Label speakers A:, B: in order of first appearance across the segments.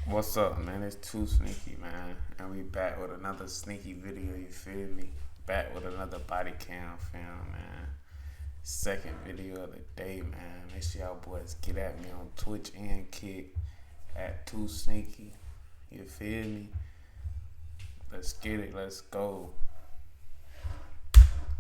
A: What's up, man? It's 2Sneaky, man. And we back with another sneaky video, you feel me? Back with another body cam film, man. Second video of the day, man. Make sure y'all boys get at me on Twitch and Kick at 2Sneaky. You feel me? Let's get it, let's go.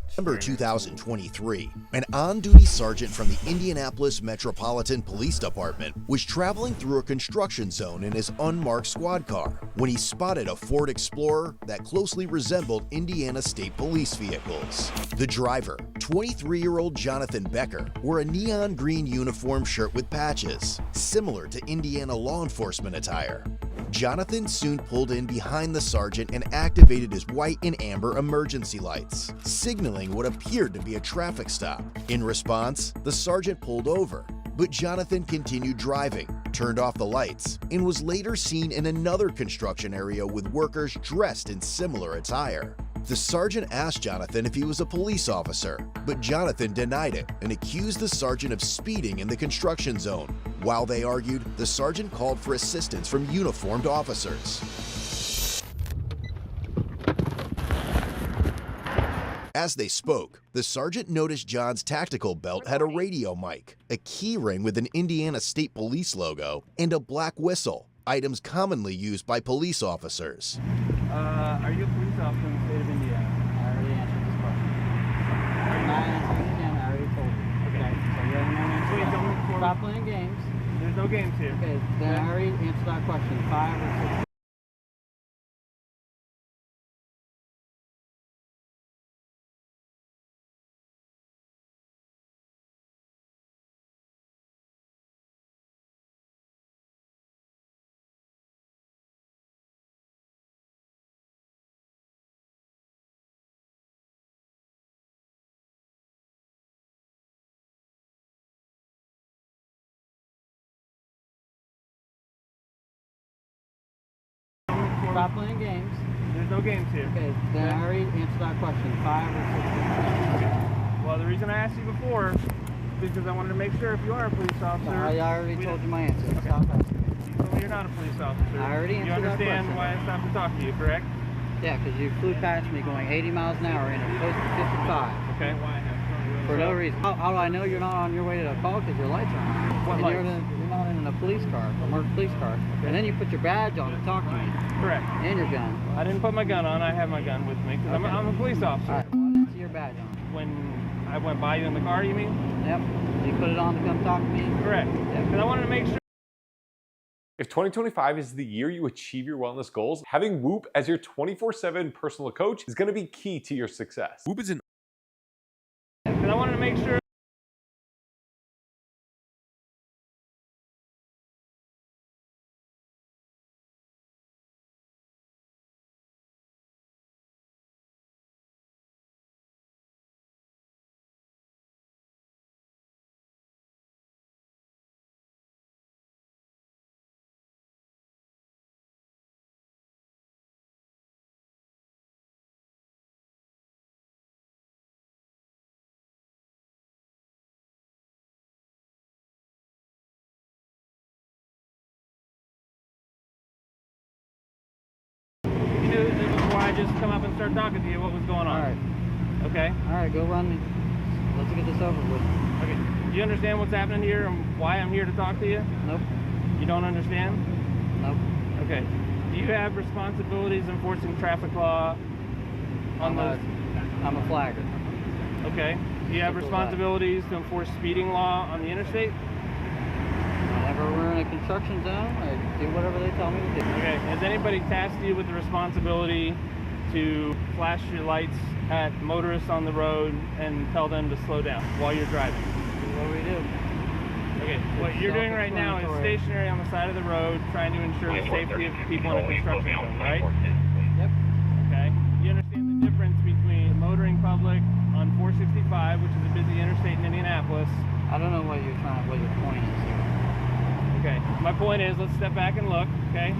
B: December 2023, an on-duty sergeant from the Indianapolis Metropolitan Police Department was traveling through a construction zone in his unmarked squad car when he spotted a Ford Explorer that closely resembled Indiana State Police vehicles. The driver, 23-year-old Jonathan Becker, wore a neon green uniform shirt with patches, similar to Indiana law enforcement attire. Jonathan soon pulled in behind the sergeant and activated his white and amber emergency lights, signaling what appeared to be a traffic stop. In response, the sergeant pulled over, but Jonathan continued driving, turned off the lights, and was later seen in another construction area with workers dressed in similar attire. The sergeant asked Jonathan if he was a police officer, but Jonathan denied it and accused the sergeant of speeding in the construction zone. While they argued, the sergeant called for assistance from uniformed officers. As they spoke, the sergeant noticed John's tactical belt had a radio mic, a key ring with an Indiana State Police logo, and a black whistle, items commonly used by police officers.
C: Are you a police officer in the state of Indiana?
D: I already answered this question. I'm not answering again, I already told you. Okay. So you have no answer.
C: Wait, don't look for
D: Stop playing games.
C: There's no games here.
D: Okay, then I already answered that question. 5 or 6. Stop playing games.
C: There's no games here.
D: Okay, then I already answered that question. 5 or 6.
C: Okay. Well, the reason I asked you before is because I wanted to make sure if you are a police officer.
D: I already told you my answer.
C: Okay.
D: Stop asking.
C: You told me you're not a police officer.
D: I already answered that
C: You understand
D: question.
C: why I stopped to talk to you, correct?
D: Yeah, because you flew past me going 80 miles an hour in a post 55.
C: Okay.
D: For no reason. How do I know you're not on your way to the call? Because your lights are on.
C: What
D: And
C: lights?
D: You're not in a police car, a marked police car.
C: Okay.
D: And then you put your badge on to talk to me.
C: Correct.
D: And your gun.
C: I didn't put my gun on. I have my gun with me because
D: Okay.
C: I'm a police officer.
D: All right, well, I didn't see your badge on.
C: When I went by you in the car, you mean?
D: Yep. You put it on to come talk to me?
C: Correct.
D: Yeah.
C: Because I wanted to make sure.
E: If 2025 is the year you achieve your wellness goals, having Whoop as your 24/7 personal coach is going to be key to your success. Whoop is an
C: Because I wanted to make sure. You knew before I just come up and start talking to you what was going on.
D: All right.
C: Okay.
D: All right, go run me. Let's get this over with.
C: Okay. Do you understand what's happening here and why I'm here to talk to you?
D: Nope.
C: You don't understand?
D: Nope.
C: Okay. Do you have responsibilities enforcing traffic law on those?
D: I'm a flagger.
C: Okay. Do you have
D: Simple as that.
C: responsibilities to enforce speeding law on the interstate?
D: Whenever we're in a construction zone, I do whatever they tell me to do.
C: Okay. Has anybody tasked you with the responsibility to flash your lights at motorists on the road and tell them to slow down while you're driving?
D: Do what we do.
C: Okay, what you're doing right now is stationary on the side of the road trying to ensure the safety of people in a construction zone, right?
D: Yep.
C: Okay. You understand the difference between the motoring public on 465, which is a busy interstate in Indianapolis.
D: I don't know what your point is here.
C: Okay. My point is, let's step back and look, okay?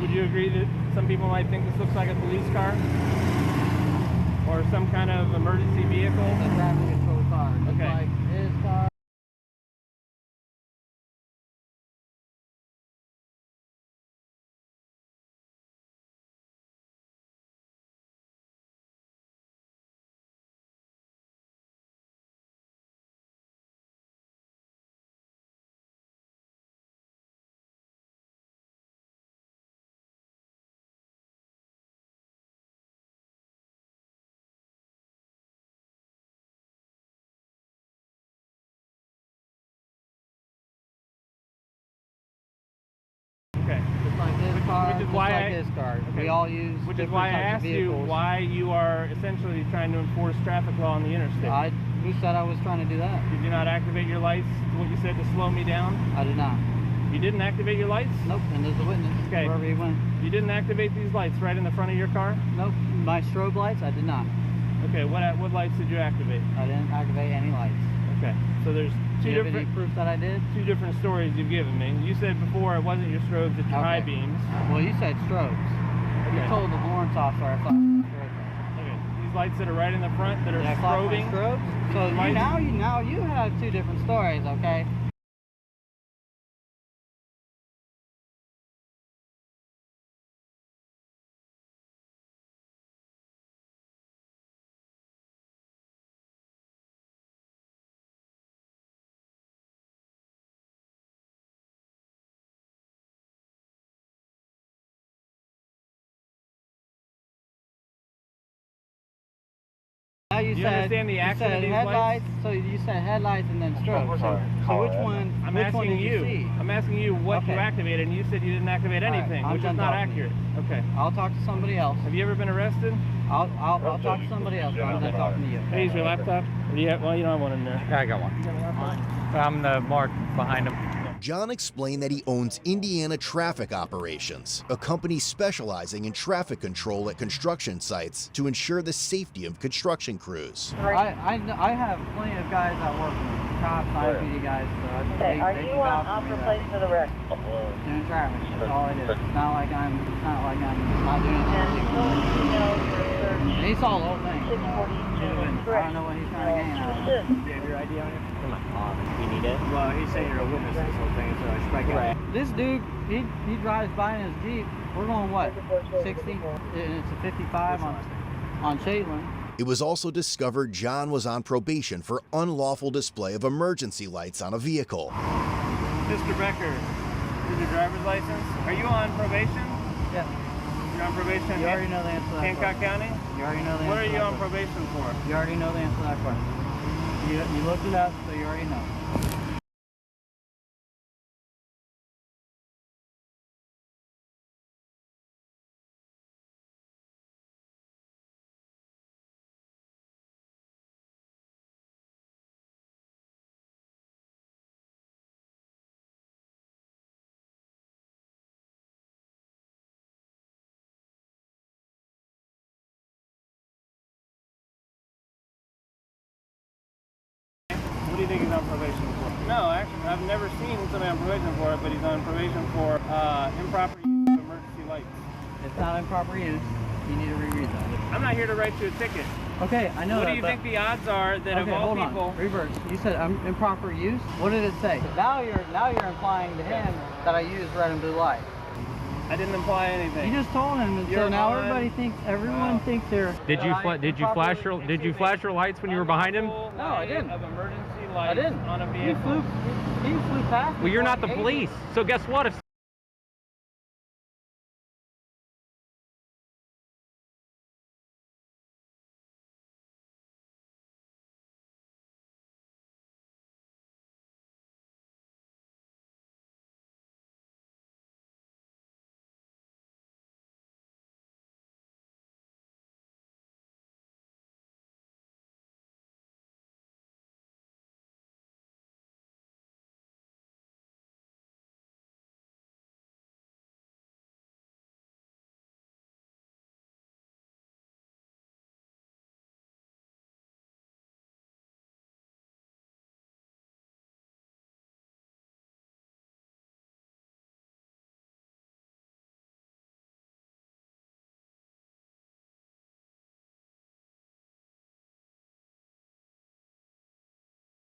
C: Would you agree that some people might think this looks like a police car? Or some kind of emergency vehicle?
D: It's a traffic control car. Just
C: Okay.
D: like his car.
C: is
D: just
C: why
D: like his car.
C: Okay.
D: We all use
C: Which is
D: different
C: why I
D: types of
C: asked you
D: vehicles.
C: why you are essentially trying to enforce traffic law on the interstate.
D: Who said I was trying to do that?
C: Did you not activate your lights, what you said, to slow me down?
D: I did not.
C: You didn't activate your lights?
D: Nope, and there's a witness.
C: Okay.
D: Wherever he went.
C: You didn't activate these lights right in the front of your car?
D: Nope. My strobe lights, I did not.
C: Okay, what lights did you activate?
D: I didn't activate any lights.
C: Okay, so there's
D: Do you have any proof that I did?
C: two different stories you've given me. You said before it wasn't your strobes, it's your high beams.
D: Well, you said strobes. You
C: Okay.
D: told the warrant officer I thought it was strobes.
C: Okay, these lights that are right in the front that are
D: Did I clock my
C: strobing.
D: strobes? So now you have two different stories, okay? Now you
C: Do you
D: said
C: understand the action of these
D: headlights.
C: lights?
D: So you said headlights and then strobes. So which one?
C: I'm
D: which
C: asking
D: one did you see?
C: I'm asking you what you
D: Okay.
C: activated, and you said you didn't activate
D: All right,
C: anything,
D: I'm
C: which is
D: done
C: not
D: talking to you.
C: accurate. Okay.
D: I'll talk to somebody else.
C: Have you ever been arrested?
D: I'll talk to somebody else. I'm done talking to you.
C: Can I use your laptop? Or do you have, well, you don't have one in there.
F: I got one. I'm the mark behind him.
B: John explained that he owns Indiana Traffic Operations, a company specializing in traffic control at construction sites to ensure the safety of construction crews.
D: I have plenty of guys that work with me. Cops, IPD guys. So
G: Okay, are you on the place for the wreck?
D: Doing traffic. That's all I do. It's not like I'm not doing anything. He saw the whole thing. I don't know what he's trying to gain out of it.
C: Do you have your ID on you?
F: Come on, you need it?
C: Well, he's saying you're a witness to this whole thing, so I strike out.
D: This dude, he drives by in his Jeep. We're going what? 60? And it's a 55 on Shadeland.
B: It was also discovered John was on probation for unlawful display of emergency lights on a vehicle.
C: Mr. Becker, is your driver's license? Are you on probation?
D: Yeah.
C: You're on probation
D: You already know the answer to that
C: Hancock
D: question.
C: County?
D: You already know the answer
C: What are
D: to
C: you
D: that
C: on
D: question.
C: probation for?
D: You already know the answer to that question. You looked it up, so you already know.
C: What do you think he's on probation for? No, actually, I've never seen somebody on probation for it, but he's on probation for improper use of emergency lights.
D: It's not improper use. You need to reread that.
C: I'm not here to write you a ticket.
D: Okay, I know
C: What
D: that.
C: do you think the odds are that of
D: Okay,
C: all
D: hold
C: people...
D: on. Reverse. You said improper use. What did it say? Now you're implying to him that I use red and blue light.
C: I didn't imply anything.
D: You just told him, and so
C: You're
D: now
C: on-
D: everyone thinks they're.
F: Did you flash your lights when you were behind him?
C: Unlawful
D: No, I
C: light
D: didn't.
C: Of emergency
D: I
C: lights
D: didn't.
C: on a
D: He
C: vehicle.
D: flew past.
F: Well, you're not the police. So guess what? If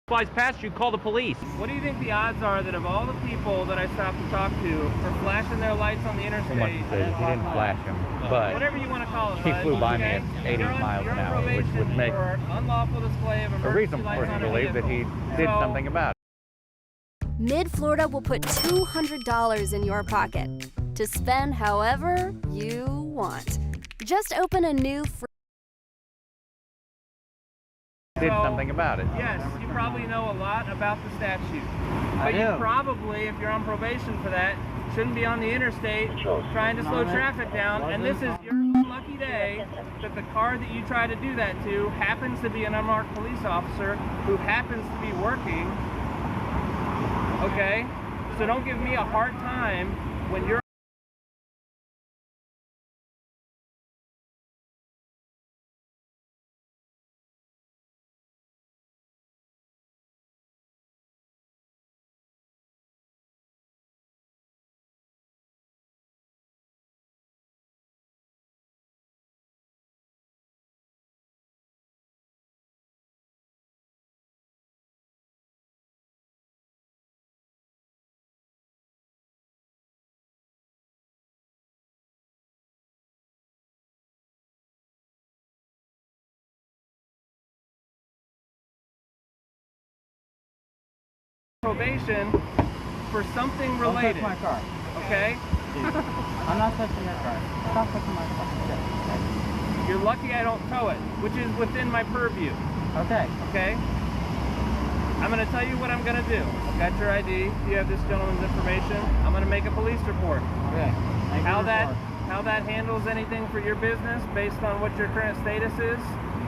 F: flies past you, call the police.
C: What do you think the odds are that of all the people that I stopped to talk to for flashing their lights on the interstate...
F: He didn't flash him, but
C: whatever you want to call it,
F: he
C: bud,
F: flew by me
C: okay?
F: at 80
C: You're on-
F: miles
C: you're
F: an
C: on
F: hour, which would
C: probation
F: make
C: for unlawful display of
F: a
C: emergency
F: reasonable
C: lights
F: person
C: on
F: to
C: a
F: believe that he
C: vehicle.
F: did
C: So,
F: something about it.
H: Mid-Florida will put $200 in your pocket to spend however you want. Just open a new free
F: Did
C: So,
F: something about it.
C: Yes, you probably know a lot about the statute.
D: I
C: But you
D: do.
C: probably, if you're on probation for that, shouldn't be on the interstate trying to slow traffic down, and this is your unlucky day that the car that you try to do that to happens to be an unmarked police officer who happens to be working. Okay? So don't give me a hard time when you're probation for something related.
D: Don't touch my car.
C: Okay?
D: Dude, I'm not touching your car. Stop touching my fucking car.
C: You're lucky I don't tow it, which is within my purview.
D: Okay.
C: Okay? I'm gonna tell you what I'm gonna do. I've got your ID. You have this gentleman's information. I'm gonna make a police report.
D: Okay.
C: How that handles anything for your business based on what your current status is,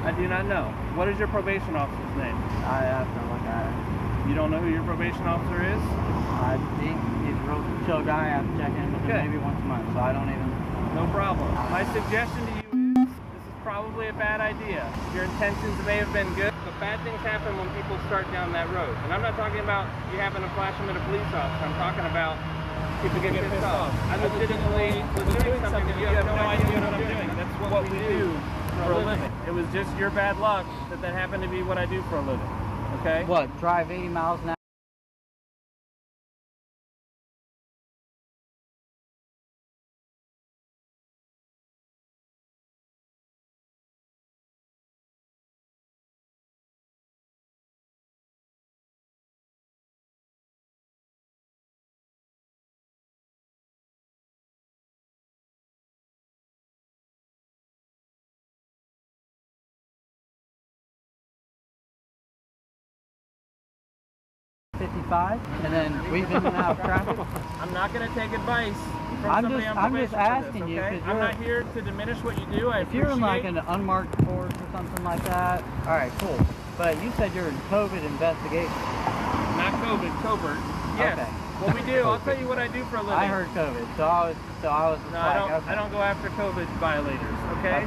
C: I do not know. What is your probation officer's name?
D: I have to look at it.
C: You don't know who your probation officer is?
D: I think he's a real chill guy. I have to check in with him
C: Okay.
D: maybe once a month, so I don't even.
C: No problem. My suggestion to you is, this is probably a bad idea. Your intentions may have been good, but bad things happen when people start down that road. And I'm not talking about you happen to flash them at a police officer. I'm talking about people get pissed off. I legitimately was doing something that you have no idea what I'm doing. That's what we do for a living. It was just your bad luck that that happened to be what I do for a living. Okay?
D: What? Drive 80 miles an hour? And then we've been in and out of traffic.
C: I'm not going to take advice from somebody on
D: I'm
C: probation
D: just asking
C: for this,
D: you,
C: okay?
D: 'cause
C: I'm not here to diminish what you do.
D: If you're in like an unmarked Porsche or something like that, all right, cool. But you said you're in COVID investigation.
C: Not COVID, covert. Yes.
D: Okay.
C: What we do, I'll tell you what I do for a living.
D: I heard COVID, so I was just
C: No,
D: like, okay.
C: I don't go after COVID violators, okay?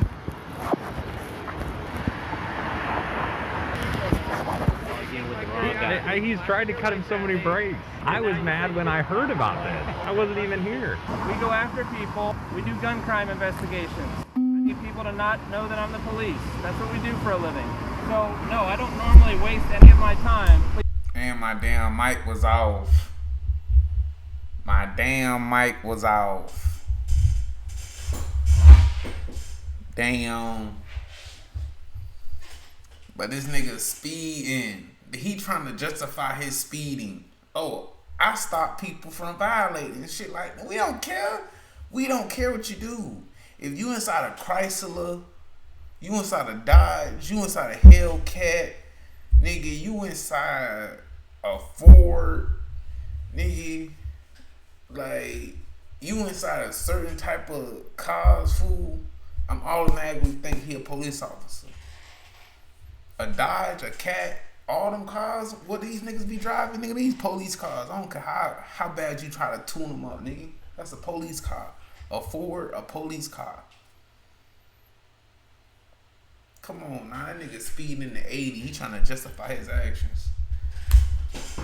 F: He's tried to cut him so many breaks. I was mad when I heard about this. I wasn't even here.
C: We go after people. We do gun crime investigations. I need people to not know that I'm the police. That's what we do for a living. So, no, I don't normally waste any of my time.
A: And my damn mic was off. My damn mic was off. Damn. But this nigga speeding. He trying to justify his speeding. Oh, I stop people from violating and shit like that. We don't care. We don't care what you do. If you inside a Chrysler, you inside a Dodge, you inside a Hellcat, nigga, you inside a Ford, nigga, like, you inside a certain type of cars, fool, I'm automatically think he a police officer. A Dodge, a Cat, all them cars, what these niggas be driving, nigga, these police cars. I don't care how bad you try to tune them up, nigga. That's a police car. A Ford, a police car. Come on, now that nigga speeding in the 80, he trying to justify his actions.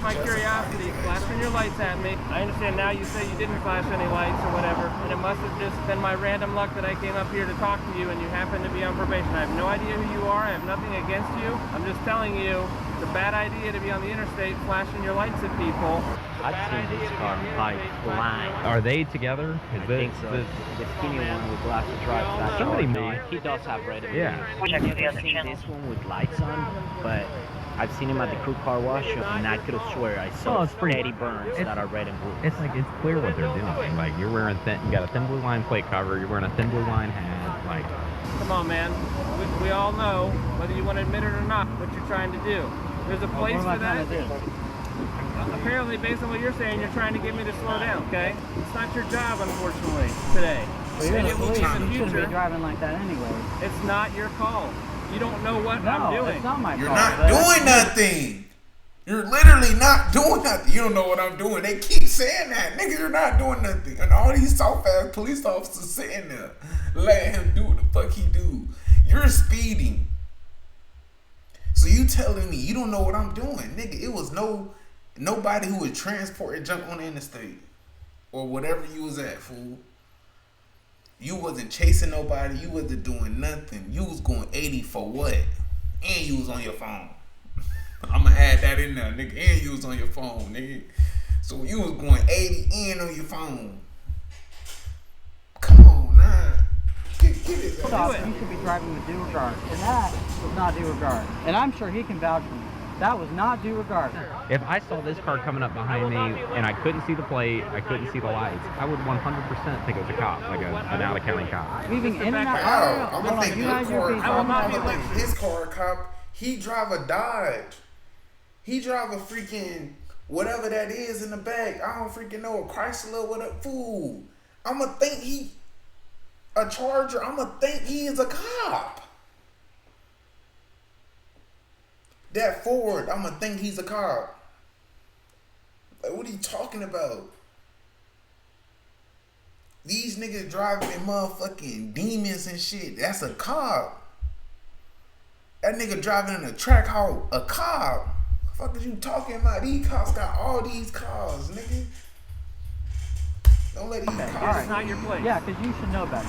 C: My curiosity, flashing your lights at me. I understand now you say you didn't flash any lights or whatever, and it must have just been my random luck that I came up here to talk to you and you happen to be on probation. I have no idea who you are. I have nothing against you. I'm just telling you, it's a bad idea to be on the interstate flashing your lights at people.
I: I've seen this car by blind.
F: Are they together? Is
I: I think so. The skinny one with glasses drives that
F: Somebody
I: car.
F: may.
I: He does have red.
F: Yeah.
I: I've never seen this one with lights on, but I've seen him at the crew car wash, and I could have swear I saw steady burns that are red and blue.
F: It's like, it's clear what they're doing. Like, you're wearing you got a thin blue line plate cover, you're wearing a thin blue line hat, like.
C: Come on, man. We all know, whether you want to admit it or not, what you're trying to do. There's a place for that. apparently, based on what you're saying, you're trying to get me to slow down, okay? It's not your job, unfortunately, today.
D: Well, you're the police.
C: In the
D: You shouldn't
C: future.
D: be driving like that anyway.
C: It's not your call. You don't know what I'm doing.
D: It's not my
A: You're
D: call.
A: not doing nothing. You're literally not doing nothing. You don't know what I'm doing. They keep saying that. Nigga, you're not doing nothing. And all these soft-ass police officers sitting there letting him do what the fuck he do. You're speeding. So you telling me you don't know what I'm doing. Nigga, it was nobody who was transporting junk on the interstate. Or whatever you was at, fool. You wasn't chasing nobody. You wasn't doing nothing. You was going 80 for what? And you was on your phone. I'ma add that in there, nigga. And you was on your phone, nigga. So you was going 80 and on your phone. Come on, nah. Get it.
D: Stop. You should be driving with due regard. And that was not due regard. And I'm sure he can vouch for me. That was not due regard.
F: If I saw this car coming up behind me and I couldn't see the plate, I couldn't see the lights, I would 100% think it was a cop, like an out-of-county cop.
D: Weaving in and out.
A: Wow, I'm gonna think his car a cop. He drive a Dodge. He drive a freaking whatever that is in the back. I don't freaking know, a Chrysler, whatever. Fool. I'm gonna think he a Charger. I'm gonna think he is a cop. That Ford, I'm gonna think he's a cop. Like, what are you talking about? These niggas driving in motherfucking demons and shit. That's a cop. That nigga driving in a track hole, a cop. The fuck is you talking about? These cops got all these cars, nigga. Don't let these cars.
C: It's not your place.
D: Yeah, because you should know better.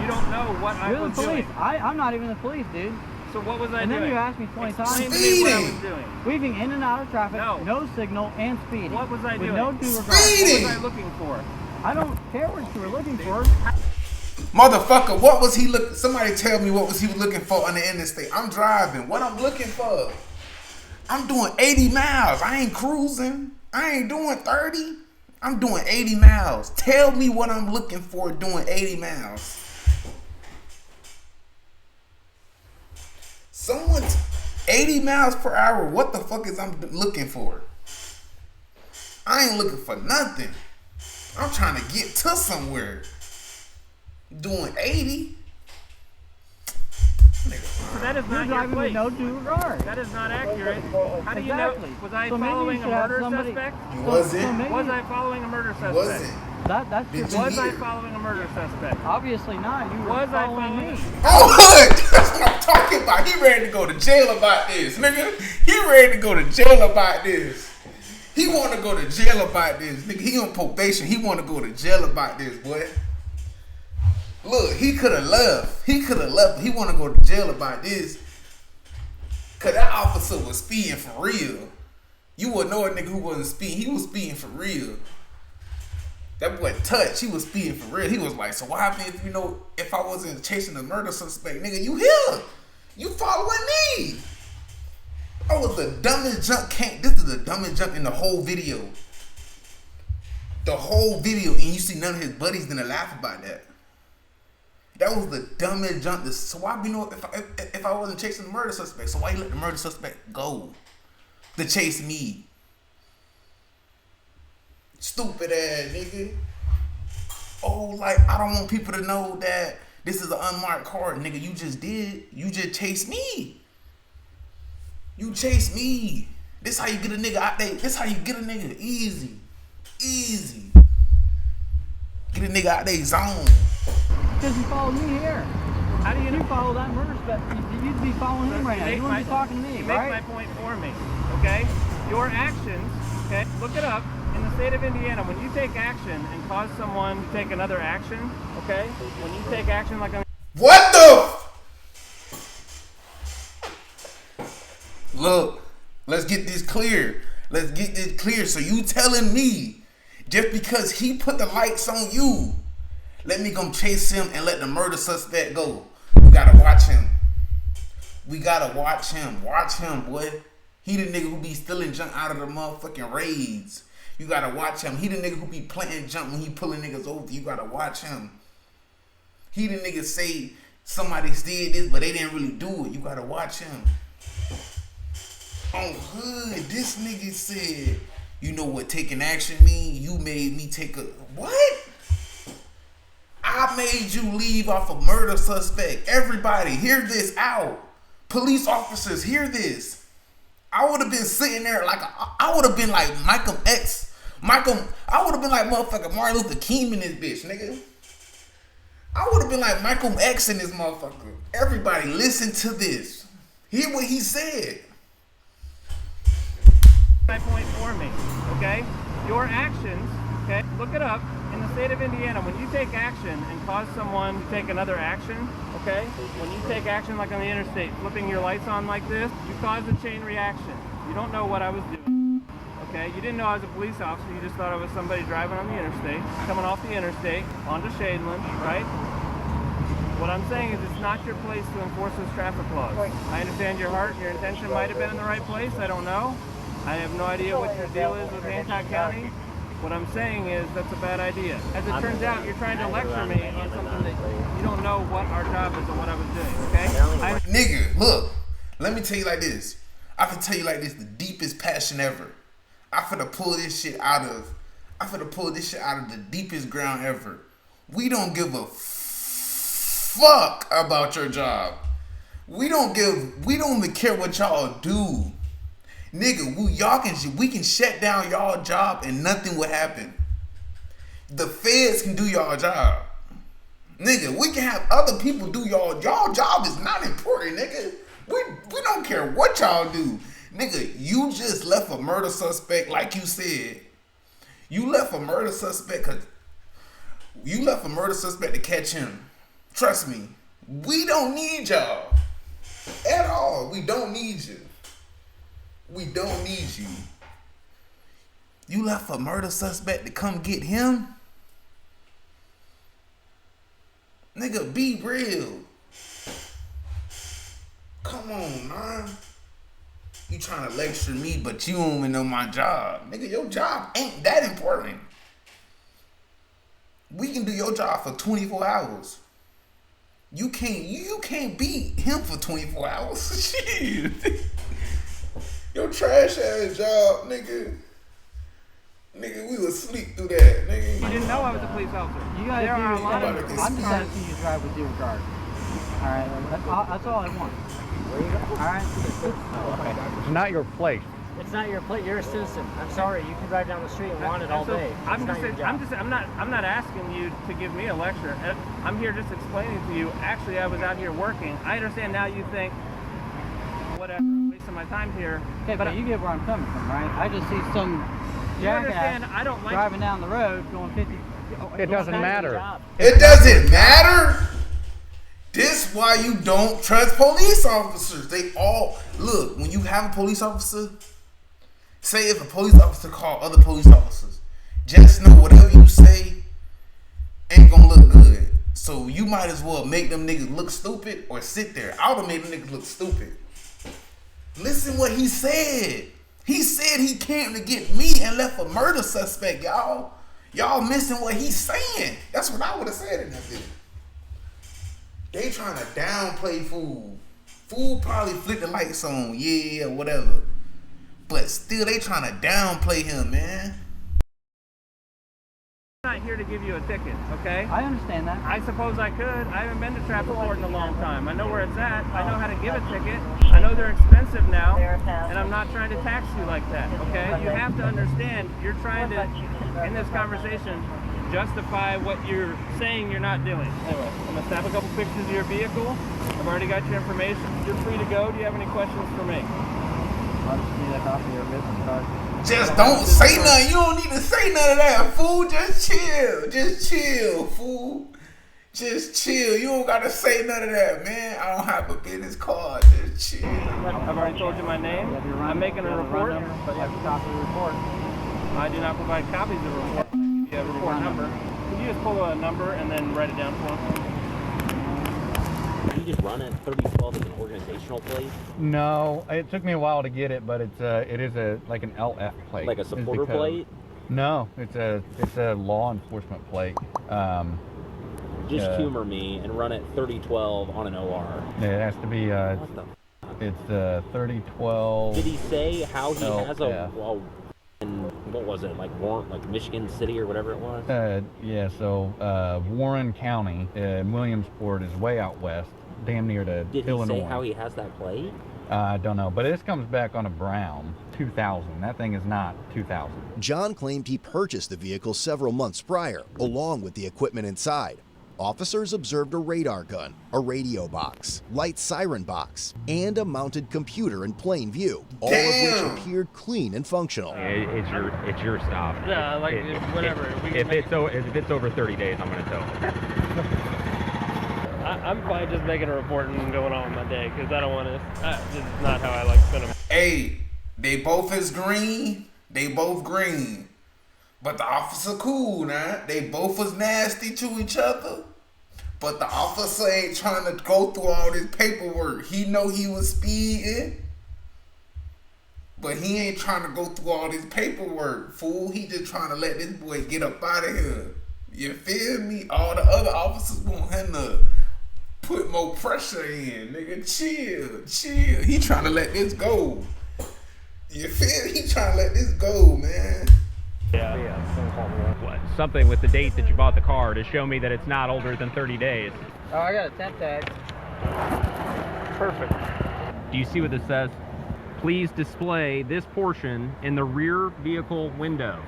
C: You don't know what I was
D: You're the police.
C: doing.
D: I'm not even the police, dude.
C: So what was I
D: And
C: doing?
D: then you asked me 20 times.
C: Explain to me what I was doing.
D: Weaving in and out of traffic,
C: No.
D: signal, and speeding.
C: What was I doing?
D: With no due regard.
C: What was I looking for?
D: I don't care what you were looking for.
A: Motherfucker, what was he looking? Somebody tell me what was he looking for on the interstate. I'm driving. What I'm looking for? I'm doing 80 miles. I ain't cruising. I ain't doing 30. I'm doing 80 miles. Tell me what I'm looking for doing 80 miles. Someone's 80 miles per hour. What the fuck is I'm looking for? I ain't looking for nothing. I'm trying to get to somewhere. Doing 80.
C: So that is
D: You're
C: not your
D: driving
C: place.
D: with no due regard.
C: That is not accurate. How do you
D: Exactly.
C: know? Was I
D: So maybe you
C: following a
D: should have
C: murder
D: somebody-
C: suspect?
A: You wasn't.
D: So maybe-
C: Was I following a murder suspect?
A: Wasn't.
D: That's your
A: Did you
C: Was I
A: hear?
C: following a murder suspect?
D: Obviously not. You were
C: Was I
D: following
C: following
D: me.
A: Oh, look, that's what I'm talking about. He ready to go to jail about this, nigga. He ready to go to jail about this. He want to go to jail about this, nigga. He on probation. He want to go to jail about this, boy. Look, he could have left. He could have left. He want to go to jail about this. Cause that officer was speeding for real. You would know a nigga who wasn't speeding. He was speeding for real. That boy Touch, he was speeding for real. He was like, so what happened if, if I wasn't chasing a murder suspect? Nigga, you here. You following me. I was the dumbest jump. This is the dumbest jump in the whole video. The whole video. And you see none of his buddies gonna laugh about that. That was the dumbest jump. So why if I wasn't chasing the murder suspect? So why you let the murder suspect go to chase me? Stupid ass nigga. Oh, like I don't want people to know that this is an unmarked car, nigga. You just did. You just chased me. You chased me. This how you get a nigga out there. This how you get a nigga. Easy. Easy. Get a nigga out there zone.
D: Because you followed me here.
C: How do you know?
D: You follow that murder suspect. You'd be following him right now. You wouldn't be talking to me,
C: you
D: right?
C: make my point for me, okay? Your actions, okay? Look it up. In the state of Indiana, when you take action and cause someone to take another action, okay? When you take action like
A: What the? Look, let's get this clear. Let's get this clear. So you telling me just because he put the lights on you, let me go chase him and let the murder suspect go. We gotta watch him. We gotta watch him. Watch him, boy. He the nigga who be stealing junk out of the motherfucking raids. You gotta watch him. He the nigga who be planting junk when he pulling niggas over. You gotta watch him. He the nigga say somebody did this, but they didn't really do it. You gotta watch him. On hood, this nigga said You know what taking action mean? You made me take a what? I made you leave off a murder suspect. Everybody, hear this out. Police officers, hear this. I would have been sitting there like I would have been like Malcolm X. I would have been like motherfucker Martin Luther King in this bitch, nigga. I would have been like Malcolm X in this motherfucker. Everybody, listen to this. Hear what he said.
C: My point for me, okay? Your actions, okay? Look it up. In the state of Indiana, when you take action and cause someone to take another action, okay? When you take action like on the interstate, flipping your lights on like this, you cause a chain reaction. You don't know what I was doing, okay? You didn't know I was a police officer. You just thought I was somebody driving on the interstate, coming off the interstate, onto Shadeland, right? What I'm saying is it's not your place to enforce this traffic laws. I understand your heart, your intention might have been in the right place. I don't know. I have no idea what your deal is with Hancock County. What I'm saying is that's a bad idea. As it turns out, you're trying to lecture me on something that you don't know what our job is and what I was doing, okay?
A: Nigga, look, let me tell you like this. I can tell you like this, the deepest passion ever. I finna pull this shit out of the deepest ground ever. We don't give a fuck about your job. We don't even care what y'all do. Nigga, we can shut down y'all job and nothing will happen. The feds can do y'all job. Nigga, we can have other people do y'all job is not important, nigga. We don't care what y'all do. Nigga, you just left a murder suspect like you said. You left a murder suspect to catch him. Trust me, we don't need y'all at all. We don't need you. We don't need you. You left a murder suspect to come get him? Nigga, be real. Come on, man. You trying to lecture me, but you don't even know my job. Nigga, your job ain't that important. We can do your job for 24 hours. You can't beat him for 24 hours. Shit. Your trash ass job, nigga. Nigga, we was sleep through that, nigga.
C: You didn't know I was a police officer.
D: You guys
C: there are a lot of
D: I'm just asking you to drive with due regard. Alright, that's all I want. Alright?
F: Okay. It's not your place.
I: It's not your plate. You're a citizen. I'm sorry. You can drive down the street and want it all day.
C: I'm not asking you to give me a lecture. I'm here just explaining to you. Actually, I was out here working. I understand now. You think whatever, I'm wasting my time here.
D: Okay, but you get where I'm coming from, right? I just see some jackass driving down the road going 50.
F: It doesn't matter.
A: It doesn't matter. This why you don't trust police officers. They all look when you have a police officer. Say if a police officer call other police officers, just know whatever you say ain't gonna look good. So you might as well make them niggas look stupid or sit there. I would have made them niggas look stupid. Listen what he said. He said he came to get me and left a murder suspect, y'all. Y'all missing what he's saying. That's what I would have said in that video. They trying to downplay fool. Fool probably flipped the lights on, yeah, whatever. But still, they trying to downplay him, man.
C: I'm not here to give you a ticket, okay?
D: I understand that.
C: I suppose I could. I haven't been to traffic court in a long time. I know where it's at. I know how to give a ticket. I know they're expensive now, and I'm not trying to tax you like that, okay? You have to understand, you're trying to, in this conversation, justify what you're saying you're not doing. Anyway, I'm gonna snap a couple pictures of your vehicle. I've already got your information. You're free to go. Do you have any questions for me?
D: I just need a copy of your business card.
A: Just don't say nothing. You don't need to say none of that, fool. Just chill. Just chill, fool. Just chill. You don't gotta say none of that, man. I don't have a business card. Just chill.
C: I've already told you my name. I'm making a report.
D: But you have a copy of the report.
C: I do not provide copies of the report. You have a report number. Can you just pull a number and then write it down for me?
I: You just run it 3012 as an organizational plate?
F: No, it took me a while to get it, but it is like an LF plate.
I: Like a supporter plate?
F: No, it's a law enforcement plate.
I: Just humor me and run it 3012 on an OR.
F: Yeah, it has to be.
I: What the?
F: It's 3012.
I: Did he say how he has a What was it, like Warren, like Michigan City or whatever it was?
J: Yeah, so Warren County in Williamsport is way out west, damn near to
I: Did he
J: Illinois.
I: say how he has that plate?
J: I don't know, but this comes back on a brown 2000. That thing is not 2000.
B: John claimed he purchased the vehicle several months prior, along with the equipment inside. Officers observed a radar gun, a radio box, light siren box, and a mounted computer in plain view, all of which appeared clean and functional.
F: It's your stuff.
C: Yeah, like whatever.
F: If it's over 30 days, I'm gonna tow it.
C: I'm fine just making a report and going on with my day because I don't want to. This is not how I like spend them.
A: Hey, they both is green. They both green. But the officer cool now. They both was nasty to each other. But the officer ain't trying to go through all this paperwork. He know he was speeding. But he ain't trying to go through all this paperwork, fool. He just trying to let this boy get up out of here. You feel me? All the other officers want him to put more pressure in. Nigga, chill. He trying to let this go. You feel me? He trying to let this go, man.
F: Yeah. Something with the date that you bought the car to show me that it's not older than 30 days.
D: Oh, I got a temp tag.
F: Perfect. Do you see what this says? Please display this portion in the rear vehicle window.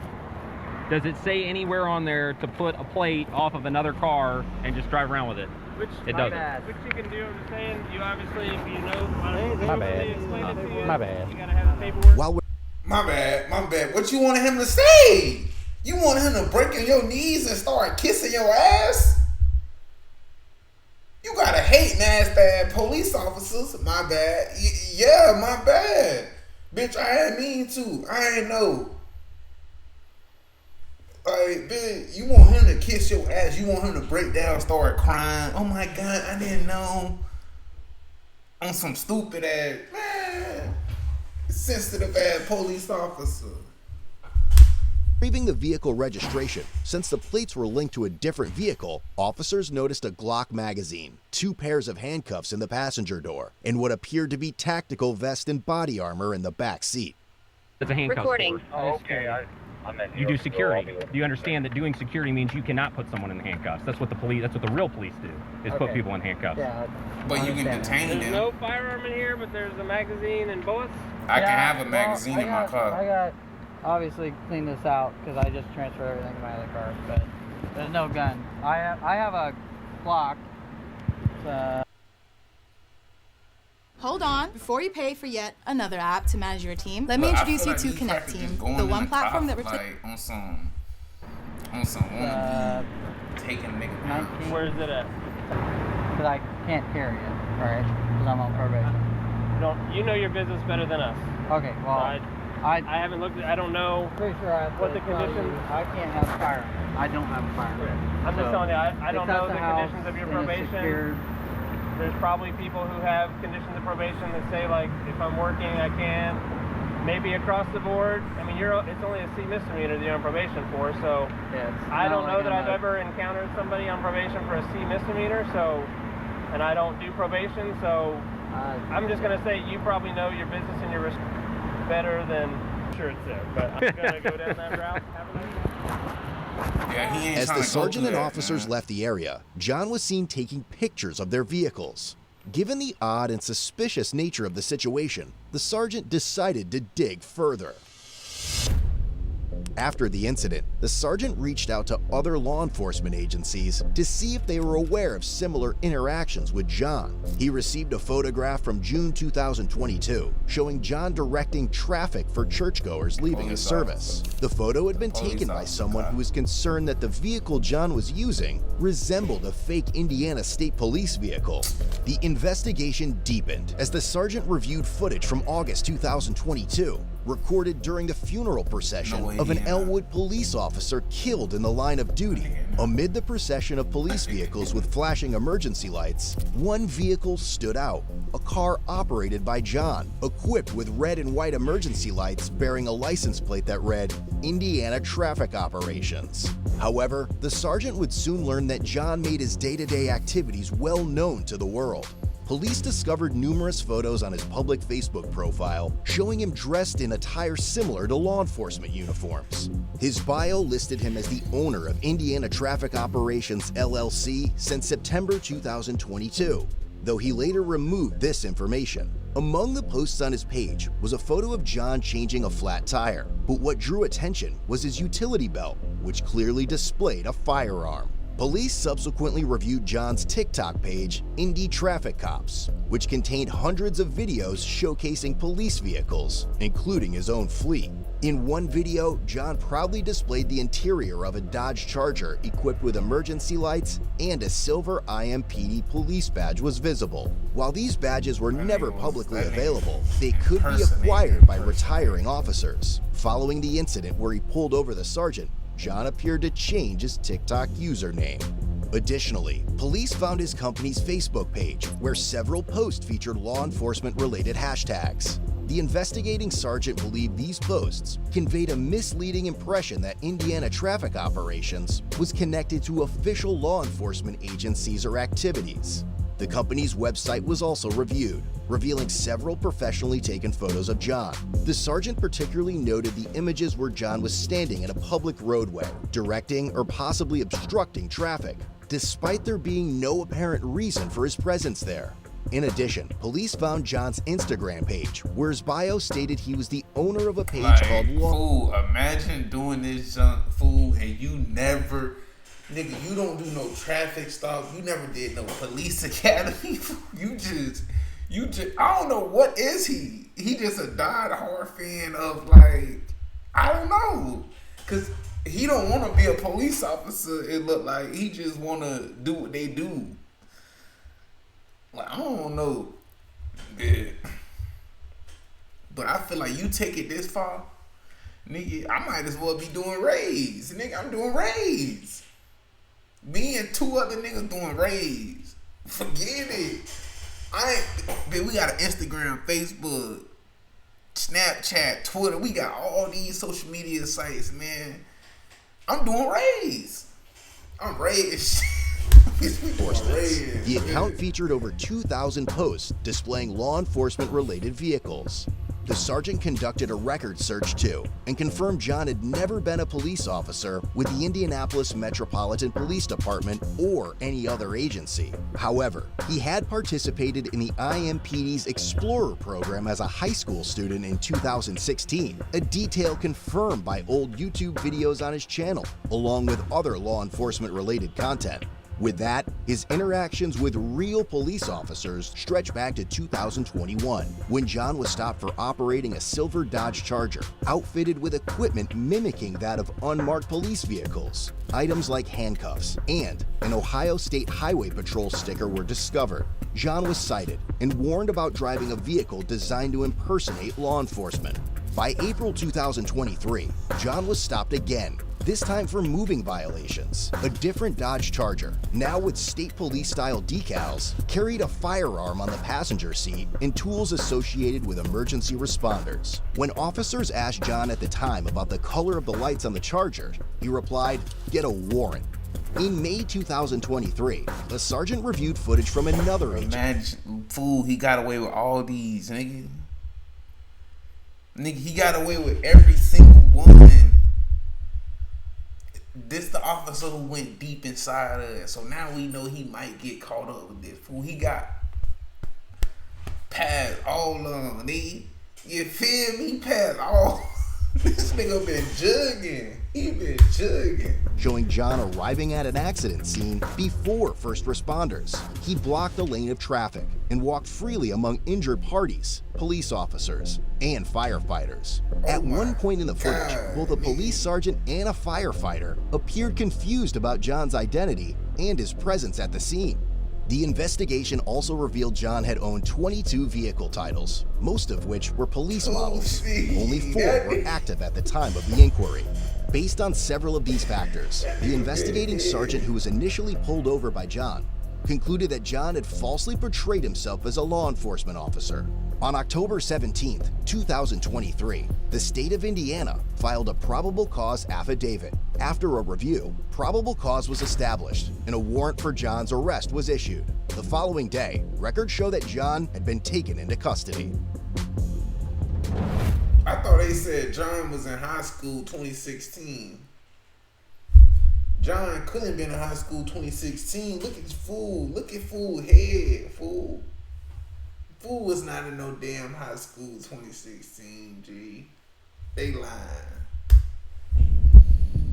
F: Does it say anywhere on there to put a plate off of another car and just drive around with it? It doesn't.
C: Which you can do, I'm just saying, you obviously, if you know,
F: My bad. My bad.
C: You gotta have the paperwork.
A: My bad. What you wanted him to say? You wanted him to break on your knees and start kissing your ass? You gotta hate nasty police officers. My bad. Yeah, my bad. Bitch, I ain't mean to. I ain't know. Like, bitch, you want him to kiss your ass. You want him to break down, start crying. Oh my God, I didn't know. On some stupid ass, man. Sensitive ass police officer.
B: Retrieving the vehicle registration, since the plates were linked to a different vehicle, officers noticed a Glock magazine, 2 pairs of handcuffs in the passenger door, and what appeared to be tactical vest and body armor in the back seat.
F: It's a handcuff.
G: Recording.
F: Oh, okay. You do security. Do you understand that doing security means you cannot put someone in handcuffs? That's what the real police do, is put people in handcuffs.
D: Yeah,
A: But you can detain
C: There's
A: them.
C: no firearm in here, but there's a magazine and bullets.
A: I can have a magazine in my car.
D: I got obviously clean this out because I just transferred everything to my other car, but there's no gun. I have a Glock.
K: Hold on, before you pay for yet another app to manage your team, let me introduce you to Connect Team, the one platform that
A: on some wannabe taking nigga down.
C: Where's it at?
D: Because I can't carry it, right? Because I'm on probation.
C: You know your business better than us.
D: Okay, well,
C: I haven't looked at. I don't know.
D: Pretty sure I have
C: what
D: to
C: the
D: tell
C: conditions.
D: you, I can't have a firearm. I don't have a firearm.
C: I'm just telling you, I don't
D: it's
C: know
D: at
C: the
D: house
C: conditions of your
D: and it's
C: probation.
D: secured.
C: There's probably people who have conditions of probation that say, like, if I'm working, I can. Maybe across the board. I mean, it's only a C misdemeanor that you're on probation for, so
D: Yeah,
C: I don't know that I've ever encountered somebody on probation for a C misdemeanor, so, and I don't do probation, so I'm just going to say you probably know your business and your risk better than sure it's there, but I'm going to go down that route. Have a nice day.
A: Yeah, he ain't
B: As
A: trying
B: the
A: to go
B: sergeant
A: through
B: and
A: that,
B: officers
A: man.
B: left the area, John was seen taking pictures of their vehicles. Given the odd and suspicious nature of the situation, the sergeant decided to dig further. After the incident, the sergeant reached out to other law enforcement agencies to see if they were aware of similar interactions with John. He received a photograph from June 2022 showing John directing traffic for churchgoers leaving his service. The photo had been taken by someone who was concerned that the vehicle John was using resembled a fake Indiana State Police vehicle. The investigation deepened as the sergeant reviewed footage from August 2022 recorded during the funeral procession of an Elwood police officer killed in the line of duty. Amid the procession of police vehicles with flashing emergency lights, one vehicle stood out, a car operated by John, equipped with red and white emergency lights bearing a license plate that read, Indiana Traffic Operations. However, the sergeant would soon learn that John made his day-to-day activities well known to the world. police discovered numerous photos on his public Facebook profile showing him dressed in attire similar to law enforcement uniforms. His bio listed him as the owner of Indiana Traffic Operations LLC since September 2022, though he later removed this information. Among the posts on his page was a photo of John changing a flat tire, but what drew attention was his utility belt, which clearly displayed a firearm. Police subsequently reviewed John's TikTok page, Indy Traffic Cops, which contained hundreds of videos showcasing police vehicles, including his own fleet. In one video, John proudly displayed the interior of a Dodge Charger equipped with emergency lights, and a silver IMPD police badge was visible. While these badges were never publicly available, they could be acquired by retiring officers. Following the incident where he pulled over the sergeant, John appeared to change his TikTok username. Additionally, police found his company's Facebook page, where several posts featured law enforcement-related hashtags. The investigating sergeant believed these posts conveyed a misleading impression that Indiana Traffic Operations was connected to official law enforcement agencies or activities. The company's website was also reviewed, revealing several professionally taken photos of John. The sergeant particularly noted the images where John was standing in a public roadway, directing or possibly obstructing traffic, despite there being no apparent reason for his presence there. In addition, police found John's Instagram page, where his bio stated he was the owner of a page called
A: Fool, imagine doing this junk, fool, and you never, nigga, you don't do no traffic stop, you never did no police academy, you just, I don't know, what is he? He just a diehard fan of, like, I don't know, because he don't want to be a police officer, it look like, he just want to do what they do. Like, I don't know, yeah. But I feel like you take it this far, nigga, I might as well be doing raids. Nigga, I'm doing raids. Me and two other niggas doing raids. Forget it. Man, we got an Instagram, Facebook, Snapchat, Twitter. We got all these social media sites, man. I'm doing raids. I'm raiding.
B: The account featured over 2,000 posts displaying law enforcement-related vehicles. The sergeant conducted a record search too, and confirmed John had never been a police officer with the Indianapolis Metropolitan Police Department or any other agency. However, he had participated in the IMPD's Explorer program as a high school student in 2016, a detail confirmed by old YouTube videos on his channel, along with other law enforcement-related content. With that, his interactions with real police officers stretch back to 2021, when John was stopped for operating a silver Dodge Charger, outfitted with equipment mimicking that of unmarked police vehicles. Items like handcuffs and an Ohio State Highway Patrol sticker were discovered. John was cited and warned about driving a vehicle designed to impersonate law enforcement. By April 2023, John was stopped again, this time for moving violations. A different Dodge Charger, now with state police-style decals, carried a firearm on the passenger seat and tools associated with emergency responders. When officers asked John at the time about the color of the lights on the Charger, he replied, "Get a warrant." In May 2023, a sergeant reviewed footage from another agent.
A: Imagine, fool, he got away with all these, nigga. Nigga, he got away with every single one. This the officer who went deep inside of it. So now we know he might get caught up with this. Fool, he got past all of them. You feel me? Past all. This nigga been jugging. He been jugging.
B: Showing John arriving at an accident scene before first responders. He blocked a lane of traffic and walked freely among injured parties, police officers, and firefighters. At one point in the footage, both a police sergeant and a firefighter appeared confused about John's identity and his presence at the scene. The investigation also revealed John had owned 22 vehicle titles, most of which were police models. Only 4 were active at the time of the inquiry. Based on several of these factors, the investigating sergeant who was initially pulled over by John concluded that John had falsely portrayed himself as a law enforcement officer. On October 17, 2023, the state of Indiana filed a probable cause affidavit. After a review, probable cause was established and a warrant for John's arrest was issued. The following day, records show that John had been taken into custody.
A: I thought they said John was in high school 2016. John couldn't have been in high school 2016. Look at this fool. Look at fool head, fool. Fool was not in no damn high school 2016, G. They lying.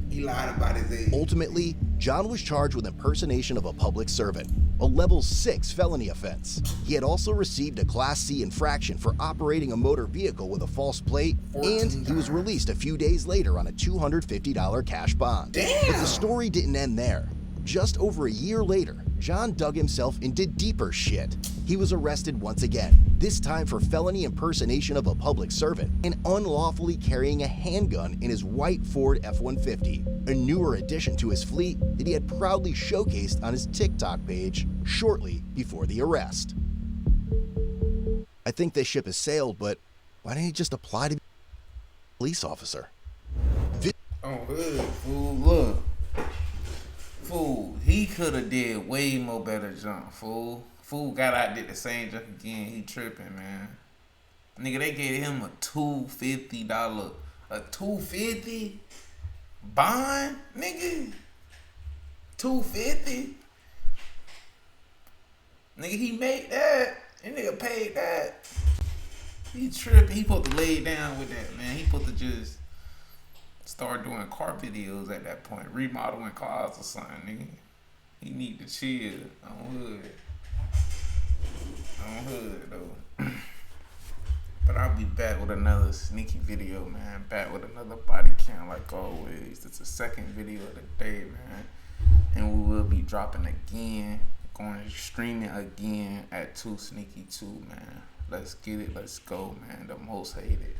A: He lied about his age.
B: Ultimately, John was charged with impersonation of a public servant, a level 6 felony offense. He had also received a Class C infraction for operating a motor vehicle with a false plate, and he was released a few days later on a $250 cash bond.
A: Damn.
B: But the story didn't end there. Just over a year later, John dug himself into deeper shit. He was arrested once again, this time for felony impersonation of a public servant and unlawfully carrying a handgun in his white Ford F-150, a newer addition to his fleet that he had proudly showcased on his TikTok page shortly before the arrest. I think this ship has sailed, but why didn't he just apply to be a police officer?
A: Oh, good, fool, look. Fool, he could have did way more better jump, fool. Fool got out, did the same jump again. He tripping, man. Nigga, they gave him a $250, a $250 bond, nigga. $250. Nigga, he made that. That nigga paid that. He tripping. He supposed to lay down with that, man. He supposed to just start doing car videos at that point, remodeling cars or something, nigga. He need to chill on hood. On hood, though. But I'll be back with another sneaky video, man. Back with another body cam, like always. It's the second video of the day, man. And we will be dropping again, going streaming again at 2Sneaky 2, man. Let's get it. Let's go, man. The most hated.